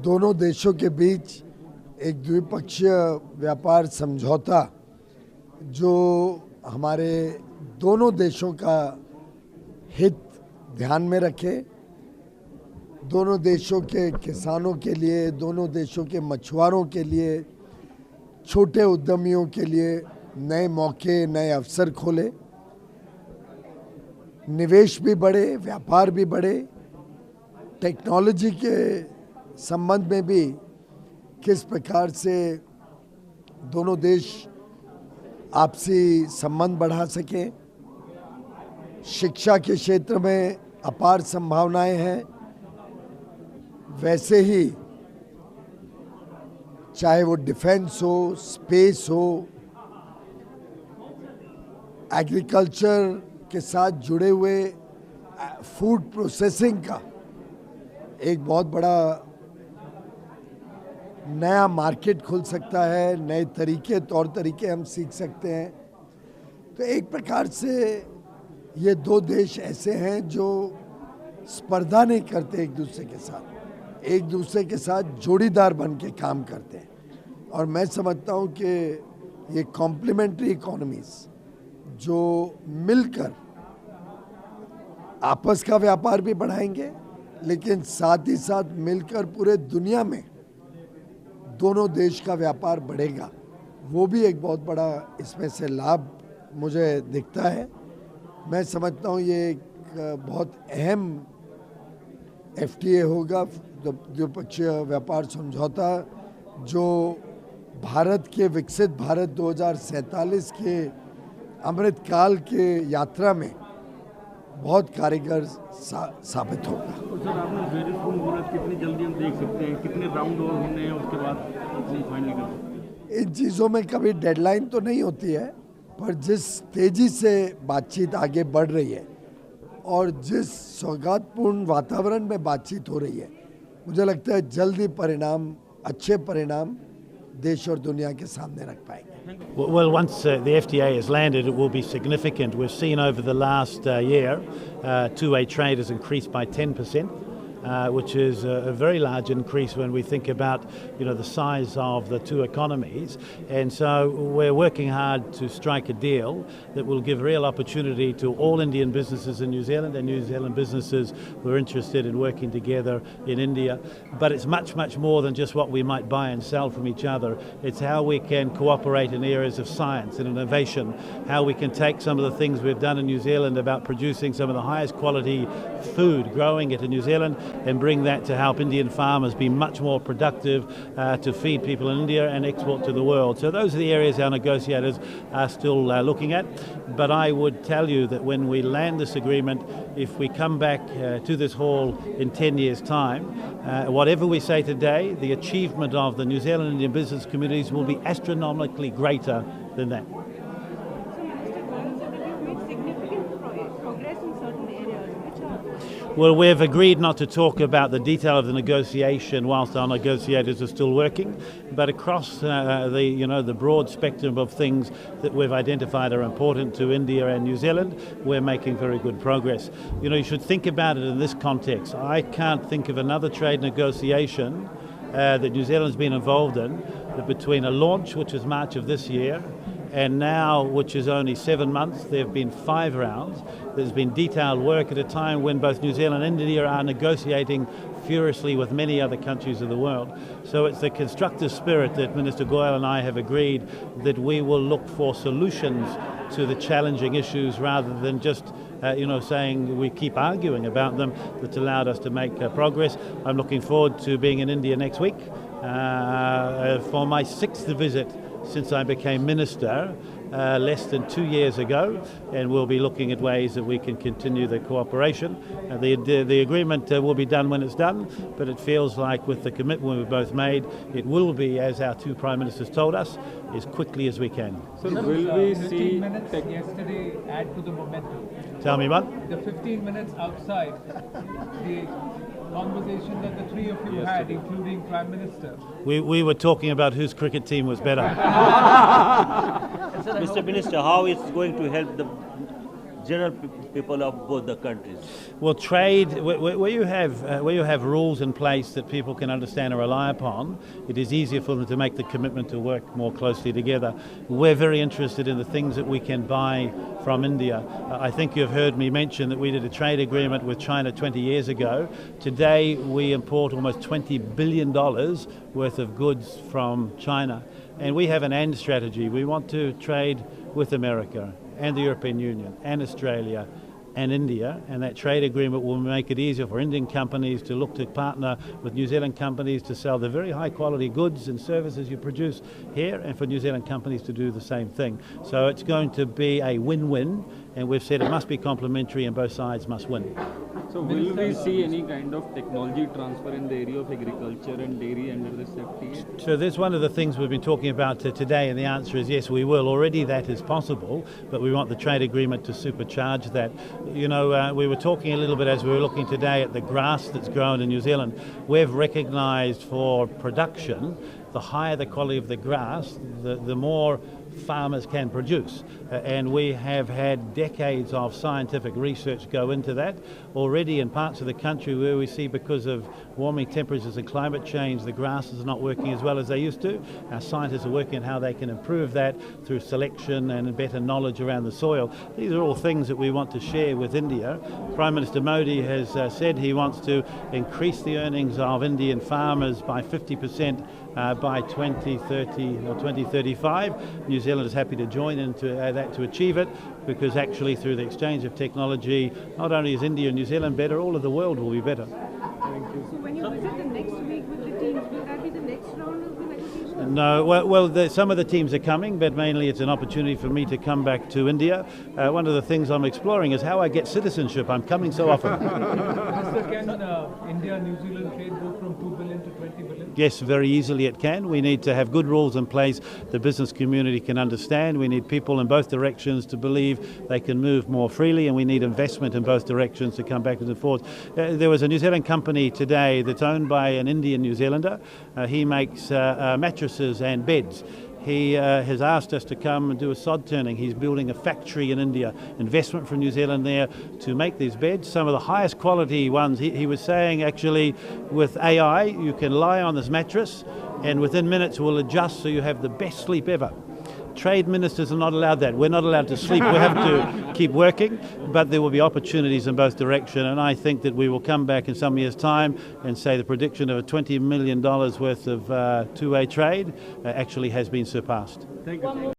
दोनों देशों के बीच एक द्विपक्षीय व्यापार समझौता जो हमारे दोनों देशों का हित ध्यान में रखे, दोनों देशों के किसानों के लिए, दोनों देशों के मछुआरों के लिए, छोटे उद्यमियों के लिए नए मौके, नए अवसर खोले, निवेश भी बढ़े, व्यापार भी बढ़े, टेक्नोलॉजी के संबंध में भी किस प्रकार से दोनों देश आपसी संबंध बढ़ा सकें। शिक्षा के क्षेत्र में अपार संभावनाएं हैं, वैसे ही चाहे वो डिफेंस हो, स्पेस हो, एग्रीकल्चर के साथ जुड़े हुए फूड प्रोसेसिंग का एक बहुत बड़ा नया मार्केट खुल सकता है, नए तरीके, तौर तरीके हम सीख सकते हैं। तो एक प्रकार से ये दो देश ऐसे हैं जो स्पर्धा नहीं करते एक दूसरे के साथ, एक दूसरे के साथ जोड़ीदार बन के काम करते हैं। और मैं समझता हूँ कि ये कॉम्प्लीमेंट्री इकोनॉमीज जो मिलकर आपस का व्यापार भी बढ़ाएंगे, लेकिन साथ ही साथ मिलकर पूरे दुनिया में दोनों देश का व्यापार बढ़ेगा, वो भी एक बहुत बड़ा इसमें से लाभ मुझे दिखता है। मैं समझता हूँ ये एक बहुत अहम FTA होगा, द्विपक्षीय व्यापार समझौता, जो भारत के विकसित भारत 2047 के अमृत काल के यात्रा में बहुत कारगर साबित होगा। तो सर आपने वेरी सून बोला, कितनी जल्दी हम देख सकते हैं, कितने राउंड और होने हैं उसके बाद फाइनल कर? इन चीज़ों में कभी डेडलाइन तो नहीं होती है, पर जिस तेज़ी से बातचीत आगे बढ़ रही है और जिस सौगातपूर्ण वातावरण में बातचीत हो रही है, मुझे लगता है जल्दी परिणाम, अच्छे परिणाम देश और दुनिया के सामने रख पाएंगे। Well, once the FTA has landed, it will be significant. We've seen over the last year, two-way trade has increased by 10%. Which is a very large increase when we think about, the size of the two economies. And so we're working hard to strike a deal that will give real opportunity to all Indian businesses in New Zealand and New Zealand businesses who are interested in working together in India. But it's much, much more than just what we might buy and sell from each other. It's how we can cooperate in areas of science and innovation, how we can take some of the things we've done in New Zealand about producing some of the highest quality food, growing it in New Zealand, and bring that to help Indian farmers be much more productive to feed people in India and export to the world. So those are the areas our negotiators are still looking at. But I would tell you that when we land this agreement, if we come back to this hall in 10 years' time, whatever we say today, the achievement of the New Zealand Indian business communities will be astronomically greater than that. Well, we've agreed not to talk about the detail of the negotiation whilst our negotiators are still working, but across the broad spectrum of things that we've identified are important to India and New Zealand, we're making very good progress. You should think about it in this context. I can't think of another trade negotiation that New Zealand's been involved in, that between a launch, which is March of this year, and now, which is only 7 months, there have been 5 rounds. There's been detailed work at a time when both New Zealand and India are negotiating furiously with many other countries of the world. So it's the constructive spirit that Minister Goyal and I have agreed that we will look for solutions to the challenging issues rather than just saying we keep arguing about them, that's allowed us to make progress. I'm looking forward to being in India next week for my 6th visit since I became minister less than 2 years ago, and we'll be looking at ways that we can continue the cooperation. The agreement will be done when it's done, but it feels like with the commitment we've both made, it will be, as our two Prime Ministers told us, as quickly as we can. So will we see 15 minutes yesterday add to the momentum? Tell me what? The 15 minutes outside, the conversation that the three of you had, including Prime Minister. We were talking about whose cricket team was better. Mr. Minister, how is it going to help the general people of both the countries. Well, trade, where you have rules in place that people can understand and rely upon, it is easier for them to make the commitment to work more closely together. We're very interested in the things that we can buy from India. I think you've heard me mention that we did a trade agreement with China 20 years ago. Today we import almost $20 billion worth of goods from China. And we have an and strategy. We want to trade with America and the European Union and Australia and India, and that trade agreement will make it easier for Indian companies to look to partner with New Zealand companies to sell the very high quality goods and services you produce here, and for New Zealand companies to do the same thing. So it's going to be a win-win, and we've said it must be complementary and both sides must win. So will we see any kind of technology transfer in the area of agriculture and dairy under this FTA? So that's one of the things we've been talking about today, and the answer is yes, we will. Already that is possible, but we want the trade agreement to supercharge that. You know, we were talking a little bit as we were looking today at the grass that's grown in New Zealand. We've recognised for production, the higher the quality of the grass, the more farmers can produce. And we have had decades of scientific research go into that. Already in parts of the country where we see because of warming temperatures and climate change, the grasses are not working as well as they used to. Our scientists are working on how they can improve that through selection and better knowledge around the soil. These are all things that we want to share with India. Prime Minister Modi has said he wants to increase the earnings of Indian farmers by 50% by 2030 or 2035. New Zealand is happy to join into that to achieve it, because actually through the exchange of technology, not only is India and New Zealand better, all of the world will be better. Thank you. So when you visit the next week with the teams, will that be the next round of the negotiations? No, well, some of the teams are coming, but mainly it's an opportunity for me to come back to India. One of the things I'm exploring is how I get citizenship. I'm coming so often. Minister, can India New Zealand trade go from 2 billion to 20 billion? Yes, very easily it can. We need to have good rules in place the business community can understand. We need people in both directions to believe they can move more freely, and we need investment in both directions to come back and forth. There was a New Zealand company today that's owned by an Indian New Zealander. He makes mattresses and beds. He has asked us to come and do a sod turning. He's building a factory in India, investment from New Zealand there to make these beds, some of the highest quality ones. He was saying actually with AI you can lie on this mattress and within minutes will adjust so you have the best sleep ever. Trade ministers are not allowed that. We're not allowed to sleep. We have to keep working, but there will be opportunities in both directions, and I think that we will come back in some years' time and say the prediction of a $20 million worth of two-way trade actually has been surpassed. Thank you.